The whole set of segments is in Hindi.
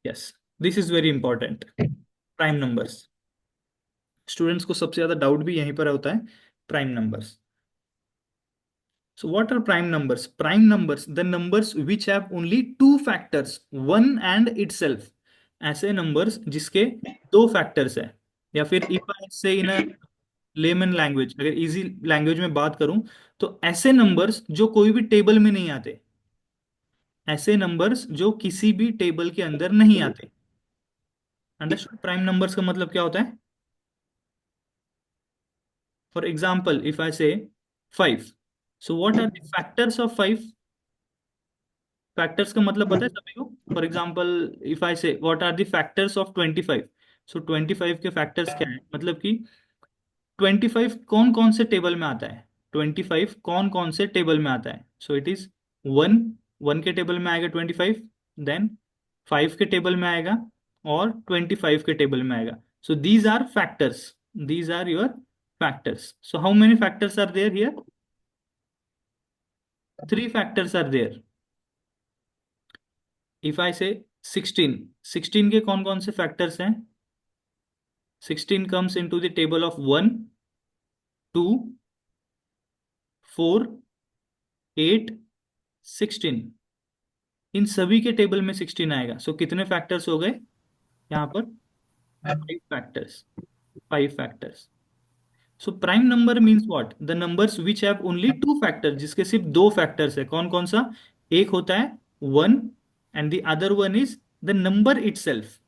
Yes, this is very important. Prime numbers, students को सबसे ज्यादा डाउट भी यहीं पर होता है, prime numbers. So what are prime numbers? Prime numbers, the numbers which have only two factors, one and itself. ऐसे numbers जिसके दो factors है, या फिर if I say in a layman language, अगर easy language में बात करूं, तो ऐसे numbers जो कोई भी टेबल में नहीं आते, ऐसे numbers जो किसी भी टेबल के अंदर नहीं आते। अंडरस्टूड? प्राइम नंबर्स का मतलब क्या होता है? For example if I say 5, so what are the factors of 5? Factors का मतलब पता है सभी को? For example if I say what are the factors of 25, so 25 के फैक्टर्स क्या है, मतलब कि 25 कौन कौन से टेबल में आता है, 25 कौन कौन से टेबल में आता है? So it is one, one के टेबल में आएगा 25, देन 5 के टेबल में आएगा, और 25 के टेबल में आएगा। So these are factors, these are your factors. So how many factors are there here? Three factors are there. If I say 16, 16 के कौन कौन से फैक्टर्स हैं? 16 comes into the table of 1, 2, 4, 8, 16। इन सभी के टेबल में 16 आएगा। सो कितने फैक्टर्स हो गए यहाँ पर? 5 factors, 5 factors. So prime number means what? The numbers which have only two factor, जिसके सिर्फ दो फैक्टर्स है। कौन कौन सा? एक होता है 1, and the other one is the number itself.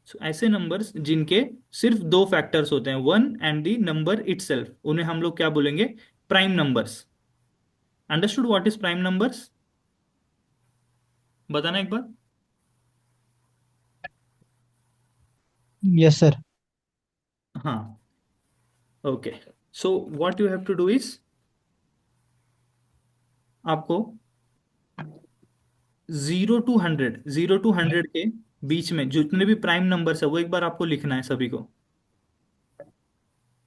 So ऐसे नंबर्स जिनके सिर्फ दो फैक्टर्स होते हैं, 1 एंड द नंबर इटसेल्फ, उन्हें हम लोग क्या बोलेंगे? Prime numbers. Understood what is prime numbers? बताना एक बार। Yes sir. हाँ, okay. So what you have to do is, आपको 0 to 100, 0 to 100 के बीच में जितने भी प्राइम नंबर्स है वो एक बार आपको लिखना है सभी को।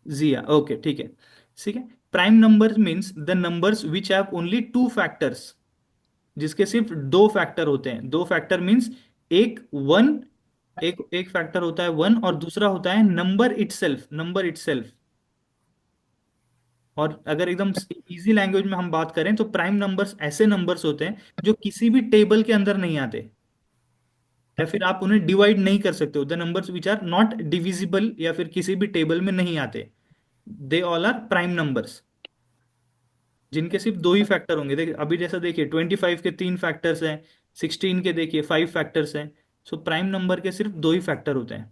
जिया, ओके, ठीक है। ठीक है, prime numbers means the numbers which have only two factors, जिसके सिर्फ दो फैक्टर होते हैं। दो फैक्टर मीन्स एक वन, एक एक फैक्टर होता है 1, और दूसरा होता है नंबर इटसेल्फ, नंबर इटसेल्फ। और अगर एकदम इजी लैंग्वेज में हम बात करें तो प्राइम नंबर्स ऐसे नंबर्स होते हैं जो किसी भी टेबल के अंदर नहीं आते, या फिर आप उन्हें डिवाइड नहीं कर सकते हो। The numbers which are not divisible, या फिर किसी भी टेबल में नहीं आते, they all are prime numbers, जिनके सिर्फ दो ही फैक्टर होंगे। देखिए अभी जैसा देखिए 25 के 3 फैक्टर्स हैं, 16 के देखिए 5 फैक्टर्स हैं। सो प्राइम नंबर के सिर्फ दो ही फैक्टर होते हैं।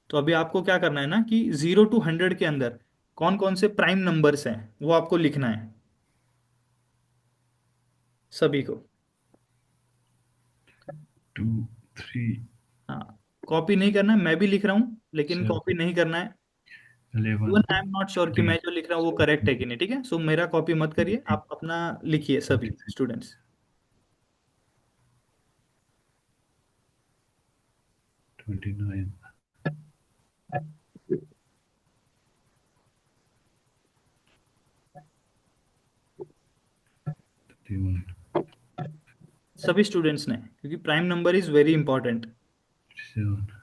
तो अभी आपको क्या करना है ना, कि 0 to 100 के अंदर कौन कौन से प्राइम नंबर्स हैं वो आपको लिखना है सभी को। 2, 3, हाँ, कॉपी नहीं करना है, मैं भी लिख रहा हूँ लेकिन 7, कॉपी नहीं करना है। 11, even I am not sure कि मैं 14, जो लिख रहा हूँ वो करेक्ट है कि नहीं, ठीक है? सो मेरा कॉपी मत करिए, 15, आप अपना लिखिए सभी 16, स्टूडेंट्स। 29, 31, सभी स्टूडेंट्स ने, क्योंकि prime number is very important. 37।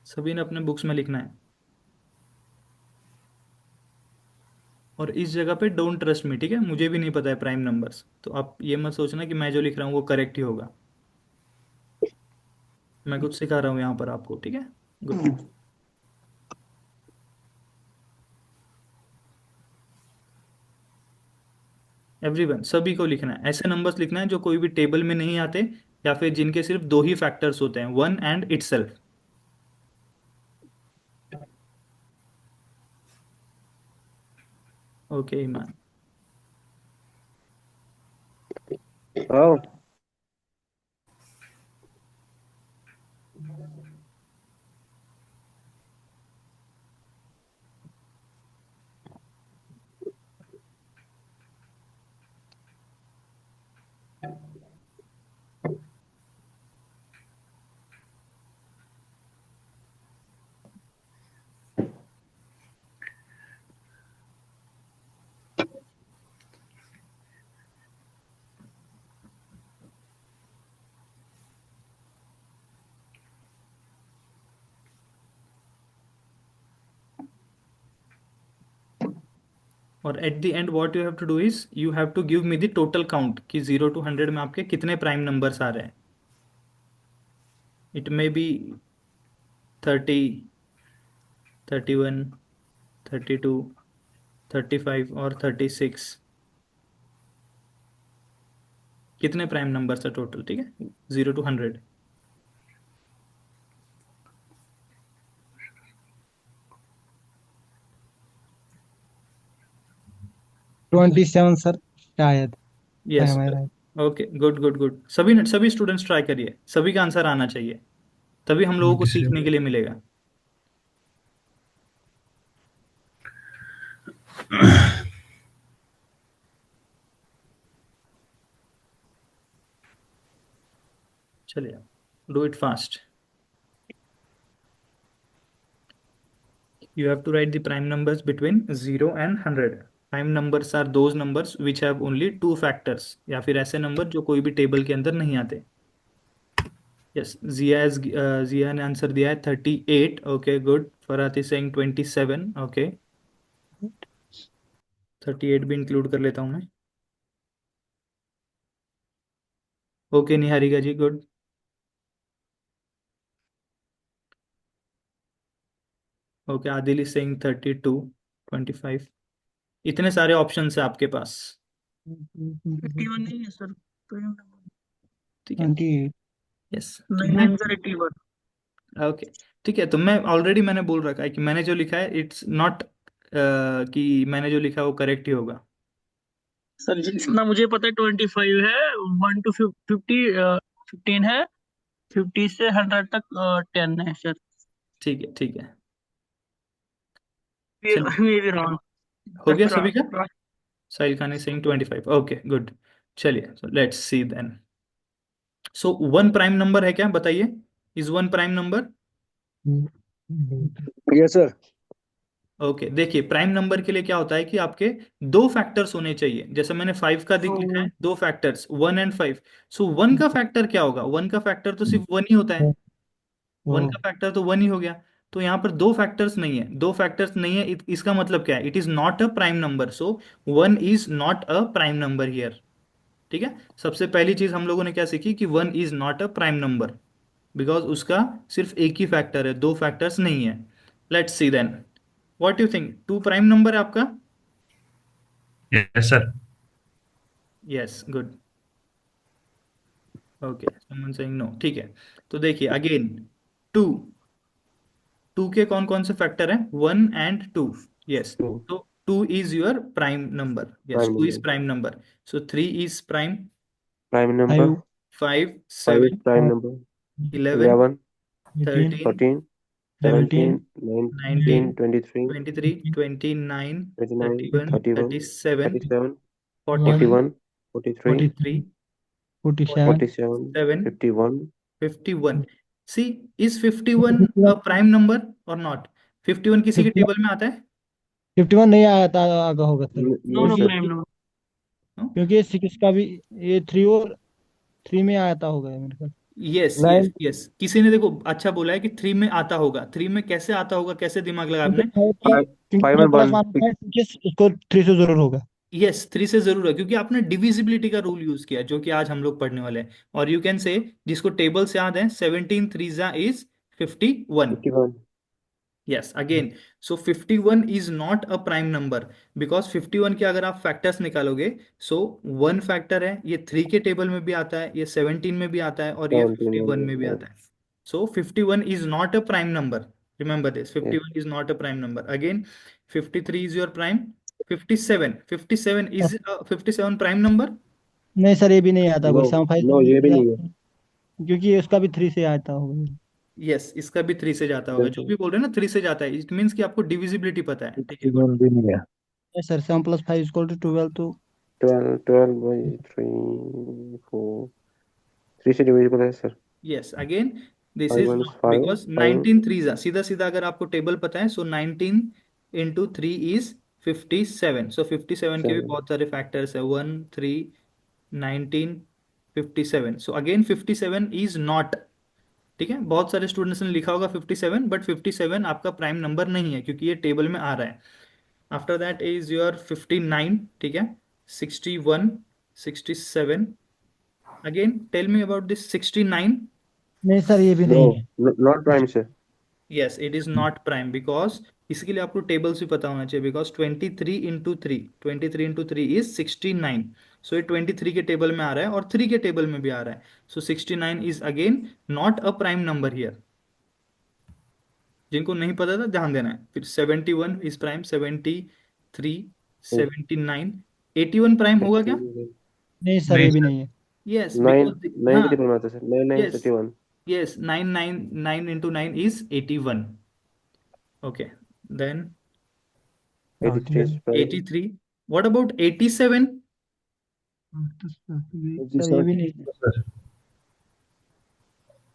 सभी ने अपने बुक्स में लिखना है। और इस जगह पे डोंट ट्रस्ट मी, ठीक है? मुझे भी नहीं पता है प्राइम नंबर्स, तो आप ये मत सोचना कि मैं जो लिख रहा हूँ वो करेक्ट ही होगा। मैं कुछ सिखा रहा हूँ यहाँ पर आपको, ठीक है? गुड। एवरीवन, सभी को लिखना है, ऐसे नंबर्स लिखना है जो कोई भी टेबल में नहीं आते, या फिर जिनके सिर्फ दो ही फैक्टर्स होते हैं, 1 एंड इटसेल्फ। ओके ईमान। हाँ। और at the end what you have to do is you have to give me the total count कि 0 to 100 में आपके कितने प्राइम नंबर्स आ रहे हैं. इट मे बी 30, 31, 32, 35 और 36. कितने प्राइम नंबर्स है टोटल, ठीक है, 0 to 100. 27 सर शायद. Yes. Am I right? Okay, good good good. सभी स्टूडेंट्स ट्राई करिए, सभी का आंसर आना चाहिए, तभी हम लोगों को 27. सीखने के लिए मिलेगा. चलिए, do it fast. You have to write the prime numbers between 0 and 100. Prime numbers are those numbers which have only two factors, या फिर ऐसे नंबर जो कोई भी टेबल के अंदर नहीं आते. यस, जिया ने आंसर दिया है 38. Okay, good. Farhat is saying 27. Okay, 38 भी इंक्लूड कर लेता हूँ मैं. Okay Niharika ji, good. Okay, Adil is saying 32, 25. इतने सारे ऑप्शंस है आपके पास, 81 नहीं है सर, ठीक है. 28. यस, नहीं नहीं सर 81. ओके, ठीक है. तो मैंने बोल रखा है कि मैंने जो लिखा है इट्स नॉट कि मैंने जो लिखा है वो करेक्ट ही होगा. सर जितना मुझे पता है 25 है, 1 to 50 15 है, 50 से 100 तक 10 है सर. ठीक है, ठीक है. मे चलिए, बी रॉन्ग. हो गया सभी का. Sahil Khan is saying 25. Okay, good. चलिए, so let's see then. So one prime number है क्या, बताइए. Is one prime number? Yes sir. Okay, देखिए प्राइम नंबर के लिए क्या होता है कि आपके दो फैक्टर्स होने चाहिए. जैसे मैंने 5 का दिख लिखा है, दो फैक्टर्स 1 and 5. सो 1 का फैक्टर क्या होगा? 1 का फैक्टर तो सिर्फ 1 ही होता है. 1 का फैक्टर तो 1 ही हो गया. तो यहाँ पर दो फैक्टर्स नहीं है, दो फैक्टर्स नहीं है, इसका मतलब क्या है? It is not a prime number. So 1 is not a prime number here. ठीक है. सबसे पहली चीज हम लोगों ने क्या सीखी कि 1 is not a prime number because उसका सिर्फ एक ही फैक्टर है, दो फैक्टर्स नहीं है. Let's see then. What you think, 2 prime number है आपका? Yes, sir. Yes, good. Okay, someone saying no. ठीक है. तो देखिए अगेन, 2 2 के कौन कौन से फैक्टर हैं? 1 and 2. यस. Two. तो 2 is your prime number. Yes, Prime 2 is number. Prime number. So 3 is prime. Prime number. 5, 5 is 7, prime number. 11, 11, 18, 13, 14, 17, 17, 19, 19, 23, 23, 29, 29, 31, 31, 37, 37, 41, 41, 43, 43, 47, 47, 7, 51. 51. See, is 51 a prime number or not? 51 किसी के 51, टेबल में आता है? 51 नहीं आया था, आगा होगा sir. No no Yes, sir. Prime number. क्योंकि ये 6 का भी, ये 3 और 3 में आता होगा मेरे ख्याल. यस यस 9 यस, किसी ने देखो अच्छा बोला है कि 3 में आता होगा. 3 में कैसे आता होगा, कैसे दिमाग लगा क्योंकि आपने कि 5, क्योंकि 5 5 and प्लस 1. 1 है, क्योंकि उसको 3 से जरूर होगा. यस, 3 से जरूर है क्योंकि आपने डिविजिबिलिटी का रूल यूज किया जो कि आज हम लोग पढ़ने वाले हैं. और यू कैन से जिसको टेबल से याद है, 17 3 is 51. 51. Yes, again. So 51 is not a prime number because 51 के अगर आप फैक्टर्स निकालोगे, सो 1 फैक्टर है, ये 3 के टेबल में भी आता है, ये 17 में भी आता है और ये 17 51 में भी yes. आता है. सो 51 is not a prime number. Remember this, Yes. 51 is not a prime number. Again, 53 is your prime. 57 is 57 prime number? नहीं सर, ये भी नहीं आता No, कोई 75, no, ये भी नहीं है. क्योंकि उसका भी 3 से आता होगा. यस, इसका भी 3 से जाता होगा. जो भी बोल रहे हैं ना 3 से जाता है, इट मीन्स कि आपको डिविजिबिलिटी पता है. ठीक है, गुड. 51 भी नहीं है. Yes sir, 7 plus 5 equal to 12 तो 12 by 3, 4. 3 से divisible है sir. Yes, again this 5 is minus not 5, because 5. 19 3 सीधा सीधा अगर आपको टेबल पता है, सो 19 इंटू 3 इज 57. सो 57 के भी 7. बहुत सारे फैक्टर्स है, 1 3 19 57. So again 57 is not. ठीक है, बहुत सारे स्टूडेंट्स ने लिखा होगा 57, बट 57 आपका प्राइम नंबर नहीं है क्योंकि ये टेबल में आ रहा है. आफ्टर दैट इज योर 59, ठीक है, 61, 67। Again tell me about this 69। नहीं सर, ये भी नो, नहीं है। Not prime sir. Yes, it is not prime because इसके लिए आपको टेबल्स भी पता होना चाहिए, बिकॉज 23 इज 69। सो ये 23 के टेबल में आ रहा है और 3 के टेबल में भी आ रहा है। सो 69 is again not a prime number here. जिनको नहीं पता था ध्यान देना है। फिर 71 इज प्राइम, 73, 79, 81 प्राइम होगा क्या? नहीं सर, नहीं ये भी सर। नहीं है। यस, 9, बिकॉज 9 हाँ, के टेबल में आता है sir, 9 9 yes 31। Yes, 9 into 9 is 81। Okay, then 83 is prime. 83। What about 87? Sir ये भी नहीं है। Sir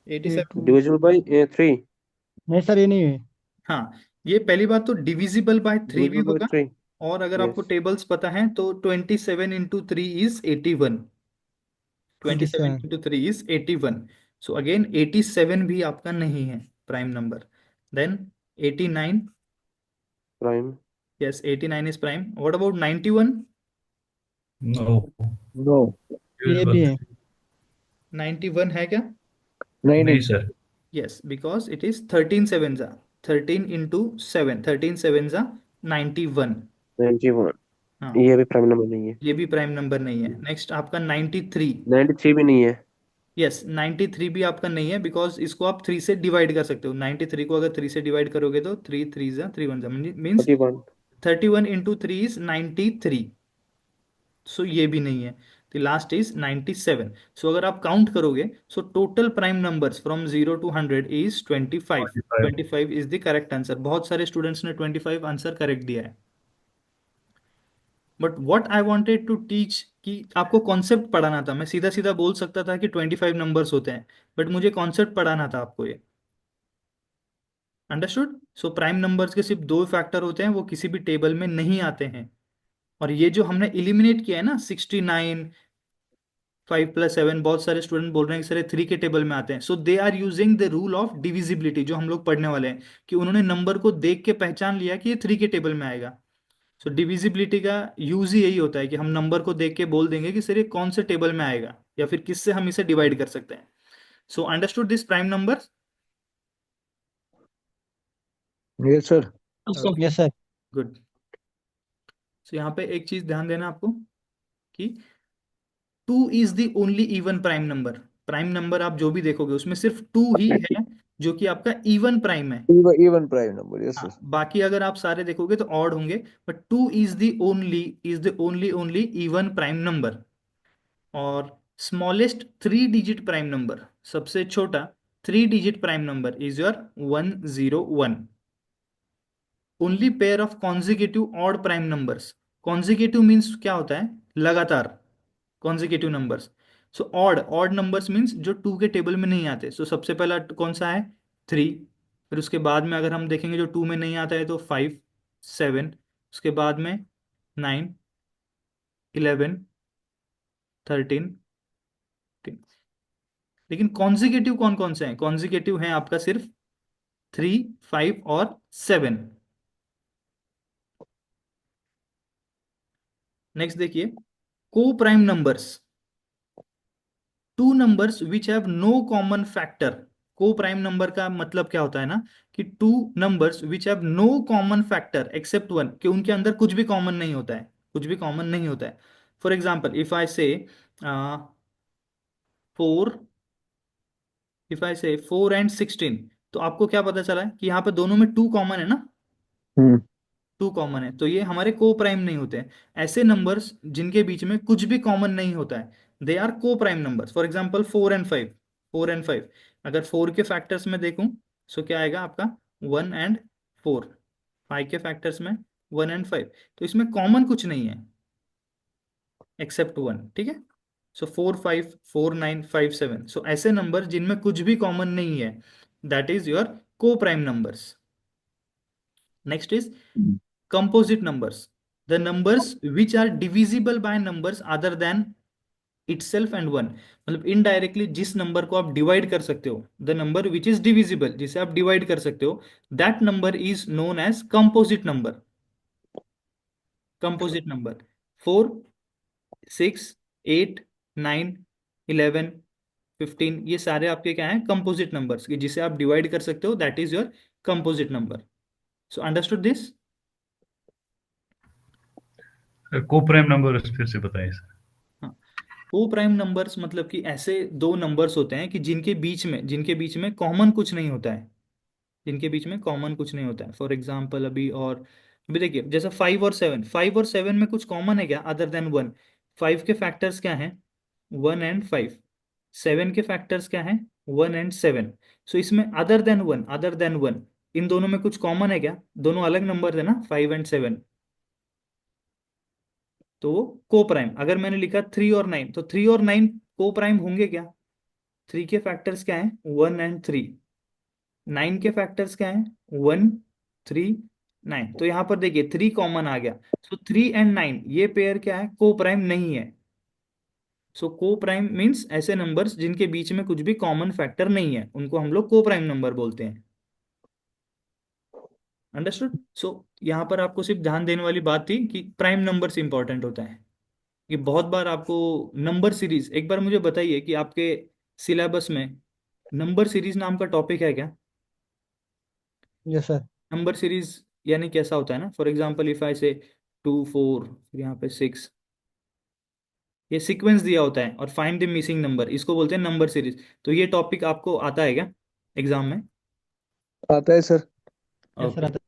87, divisible by 3। नहीं सर, ये नहीं है। हाँ, ये पहली बात तो डिविजिबल बाय 3 भी डिविजिबल बाय होगा। 3। और अगर आपको यस। टेबल्स पता है तो 27 into 3 is 81। 27 27। into 3 is 81। So again 87 भी आपका नहीं है prime number. Then 89, prime. yes 89 is prime। What about 91? No. No, ये भी है। 91 है क्या? नहीं नहीं नहीं। Sir. Yes, because it is 13 sevens are 13 into 7, 13 sevens are 91। 91, हाँ, ये भी प्राइम नंबर नहीं है। ये भी प्राइम नंबर नहीं है। नेक्स्ट आपका 93। 93 भी नहीं है। यस, 93 भी आपका नहीं है बिकॉज इसको आप 3 से डिवाइड कर सकते हो। 93 को अगर 3 से डिवाइड करोगे तो 3 3 जा 3 1 जा मीन्स 31। 31 into 3 is 93। सो ये भी नहीं है। The last is 97। सो अगर आप काउंट करोगे so total prime numbers from 0 to 100 is 25। 45। 25 is the correct answer. बहुत सारे स्टूडेंट्स ने 25 आंसर करेक्ट दिया है। But what I wanted to teach कि आपको कॉन्सेप्ट पढ़ाना था। मैं सीधा सीधा बोल सकता था कि 25 नंबर्स होते हैं, बट मुझे कॉन्सेप्ट पढ़ाना था आपको ये। अंडरस्टूड? सो प्राइम नंबर्स के सिर्फ दो फैक्टर होते हैं, वो किसी भी टेबल में नहीं आते हैं। और ये जो हमने इलिमिनेट किया है ना 69, 5 + 7, बहुत सारे स्टूडेंट बोल रहे हैं कि सर 3 के टेबल में आते हैं। So they are using the rule of divisibility जो हम लोग पढ़ने वाले हैं, कि उन्होंने नंबर को देख के पहचान लिया कि ये 3 के टेबल में आएगा। सो डिविजिबिलिटी का यूज ही यही होता है कि हम नंबर को देख के बोल देंगे कि सर ये कौन से टेबल में आएगा या फिर किससे हम इसे डिवाइड कर सकते हैं। So understood this prime number? Yes sir. Yes sir. Good. So यहाँ पे एक चीज ध्यान देना आपको कि 2 is the only even prime number. Prime number आप जो भी देखोगे उसमें सिर्फ 2 ही है जो कि आपका इवन प्राइम है। इवन प्राइम नंबर, यस हाँ, सर। बाकी अगर आप सारे देखोगे तो ऑड होंगे, but 2 is the only even prime number. और स्मॉलेस्ट 3 डिजिट प्राइम नंबर, सबसे छोटा 3 digit prime number is your 101। Only pair of consecutive odd prime numbers. Consecutive means क्या होता है? लगातार consecutive numbers. So odd odd numbers means जो 2 के टेबल में नहीं आते। सो सबसे पहला कौन सा है? 3। फिर उसके बाद में अगर हम देखेंगे जो 2 में नहीं आता है तो 5, 7। उसके बाद में 9, 11, 13। लेकिन कॉन्जिक्यूटिव कौन कौन से हैं? कॉन्जिक्यूटिव हैं आपका सिर्फ 3, 5 और 7। नेक्स्ट देखिए, coprime numbers. Two numbers which have no common factor. Coprime number का मतलब क्या होता है ना, कि two numbers which have no common factor except one, कि उनके अंदर कुछ भी कॉमन नहीं होता है, कुछ भी कॉमन नहीं होता है। For example four if I से 4 and 16, तो आपको क्या पता चला है कि यहाँ पे दोनों में 2 कॉमन है ना। हम्म। 2 कॉमन है, तो ये हमारे को प्राइम नहीं होते हैं। ऐसे नंबर्स जिनके बीच में कुछ भी कॉमन नहीं होता है, दे आर को prime numbers. For example 4 and 5। 4 and 5, अगर 4 के फैक्टर्स में देखूं सो क्या आएगा आपका 1 and 4। 5 के फैक्टर्स में 1 and 5, तो इसमें कॉमन कुछ नहीं है एक्सेप्ट 1। ठीक है, सो 4 5, 4 9 5 7। सो ऐसे नंबर जिनमें कुछ भी कॉमन नहीं है, दैट इज योर को prime numbers. Next is composite numbers, the numbers which are divisible by numbers other than itself and one। मतलब इनडायरेक्टली जिस नंबर को आप डिवाइड कर सकते हो, the number which is divisible, जिसे आप डिवाइड कर सकते हो, that number is known as composite number. Composite number. 4, 6, 8, 9, 11, 15, ये सारे आपके क्या हैं? कंपोजिट नंबर्स, जिसे आप डिवाइड कर सकते हो, that is your composite number. So understood this? को प्राइम नंबर फिर से बताइए सर। हाँ, को प्राइम नंबर्स मतलब कि ऐसे दो नंबर्स होते हैं कि जिनके बीच में कॉमन कुछ नहीं होता है, जिनके बीच में कॉमन कुछ नहीं होता है। फॉर एग्जाम्पल अभी देखिए, जैसे 5 और 7, 5 और 7 में कुछ कॉमन है क्या अदर देन 1? 5 के फैक्टर्स क्या हैं? 1 and 5। 7 के फैक्टर्स क्या हैं? 1 and 7। सो इसमें अदर देन वन इन दोनों में कुछ कॉमन है क्या? दोनों अलग नंबर है ना, 5 and 7। तो वो को प्राइम। अगर मैंने लिखा 3 और 9, तो 3 और 9 को प्राइम होंगे क्या? 3 के फैक्टर्स क्या हैं? 1 and 3। 9 के फैक्टर्स क्या हैं? 1, 3, 9। तो यहां पर देखिए 3 कॉमन आ गया। सो 3 and 9 ये पेयर क्या है? को प्राइम नहीं है। सो को प्राइम मीन्स ऐसे नंबर्स जिनके बीच में कुछ भी कॉमन फैक्टर नहीं है, उनको हम लोग को प्राइम नंबर बोलते हैं। अंडरस्टूड? सो यहाँ पर आपको सिर्फ ध्यान देने वाली बात थी कि प्राइम नंबर्स इंपॉर्टेंट होता है। ये बहुत बार आपको नंबर सीरीज, एक बार मुझे बताइए कि आपके सिलेबस में नंबर सीरीज नाम का टॉपिक है क्या? Yes sir. नंबर सीरीज यानी कैसा होता है ना, फॉर एग्जाम्पल इफ आई से 2, 4, फिर यहाँ पे 6, ये सीक्वेंस दिया होता है, और फाइंड द मिसिंग नंबर, इसको बोलते हैं नंबर सीरीज। तो ये टॉपिक आपको आता है क्या एग्जाम में? आता है सर। यस सर ओके, आता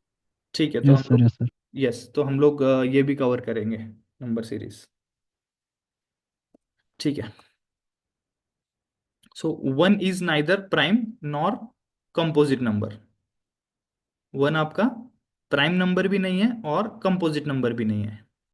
ठीक है। है। Yes sir, yes sir. Yes, तो हम लोग ये भी कवर करेंगे, नंबर सीरीज। ठीक है। सो 1 is neither prime nor composite number. 1 आपका प्राइम नंबर भी नहीं है और कंपोजिट नंबर भी नहीं है।